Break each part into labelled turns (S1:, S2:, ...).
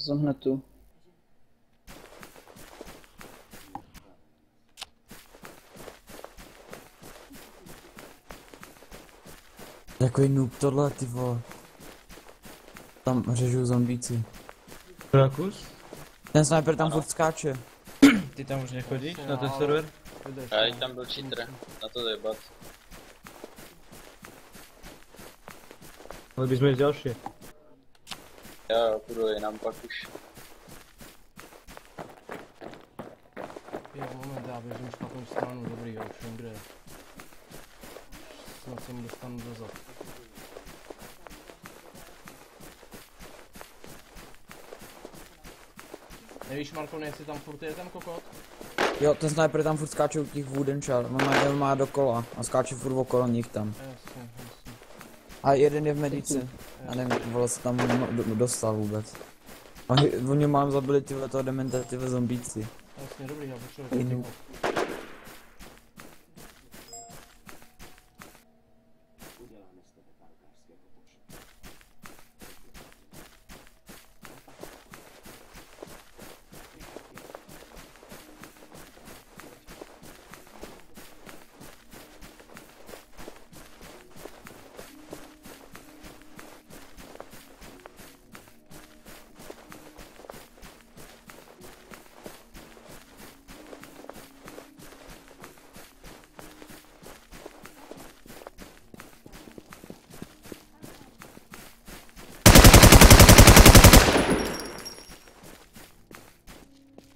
S1: Jsem hned tu.
S2: Takový noob tohle, ty vole. Tam řežou zombíci.
S3: Rakus?
S2: Ten sniper tam
S4: Ano.
S2: furt skáče.
S3: Ty tam už nechodíš na ten server?
S4: Já tam byl cheater, na to zajebat.
S3: Ale bychom jít další.
S4: Já půjdu jinam pak už.
S5: Jo, moment, já běžím špatnou stranu, dobrý, já už vím kde. Snad se mu dostanu dozad. Nevíš, Marko, jestli tam furt je ten kokot?
S2: Jo, ten sniper tam furt skáče u těch wooden char. On má dokola a skáče furt okolo nich tam.
S5: Jasně, jasně.
S2: A jeden je v medici. Já nevím, vole, se tam dostal vůbec. A oni mám zabili tyhle toho dementa, tyhle zombíci.
S5: Jasně, dobrý, já potřebuji
S2: Jinou.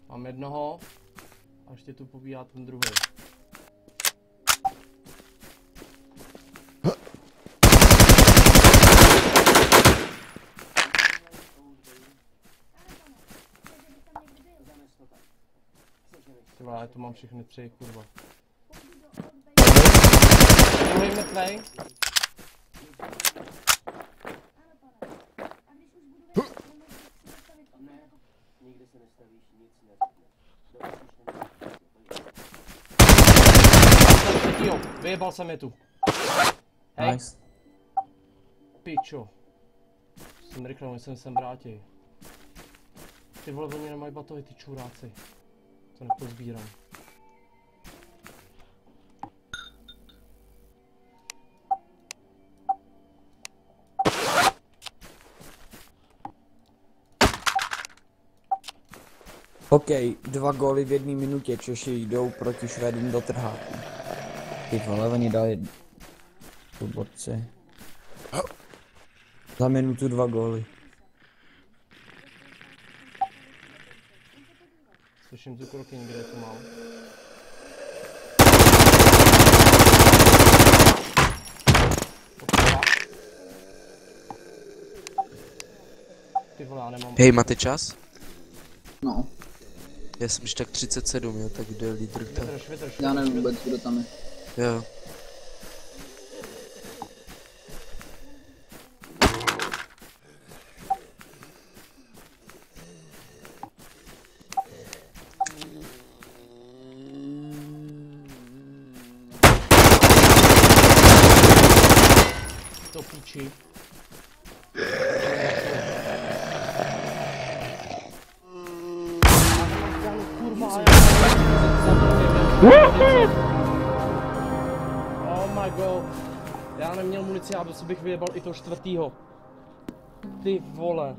S5: Mám jednoho a ještě tu pobíhá ten druhý. Ty vole, já tu mám všechny tři, kurva. Druhý mrtvej. Jo, vyjebal jsem je tu. Hej,
S2: Nice.
S5: pičo. Jsem rychle, oni se sem vrátí. Ty vole, oni nemají batohy, ty čuráci. To nepozbírám.
S2: OK, 2 góly v 1 minutě, Češi jdou proti Švédům do trháku. Ty vole, oni dali tu borci. Za minutu 2 góly.
S5: Slyším tu kroky, někde to mám. Podpora. Ty vole, já nemám.
S6: Hej, máte čas?
S1: No,
S6: Já jsem ještě tak 37, jo, tak jde lídr tak.
S5: Vydrž,
S1: já nevím vůbec, kdo tam je.
S6: Jo.
S5: To píči. Kurva, oh my god. Já neměl munici, já bych vyjebal i toho čtvrtýho. Ty vole.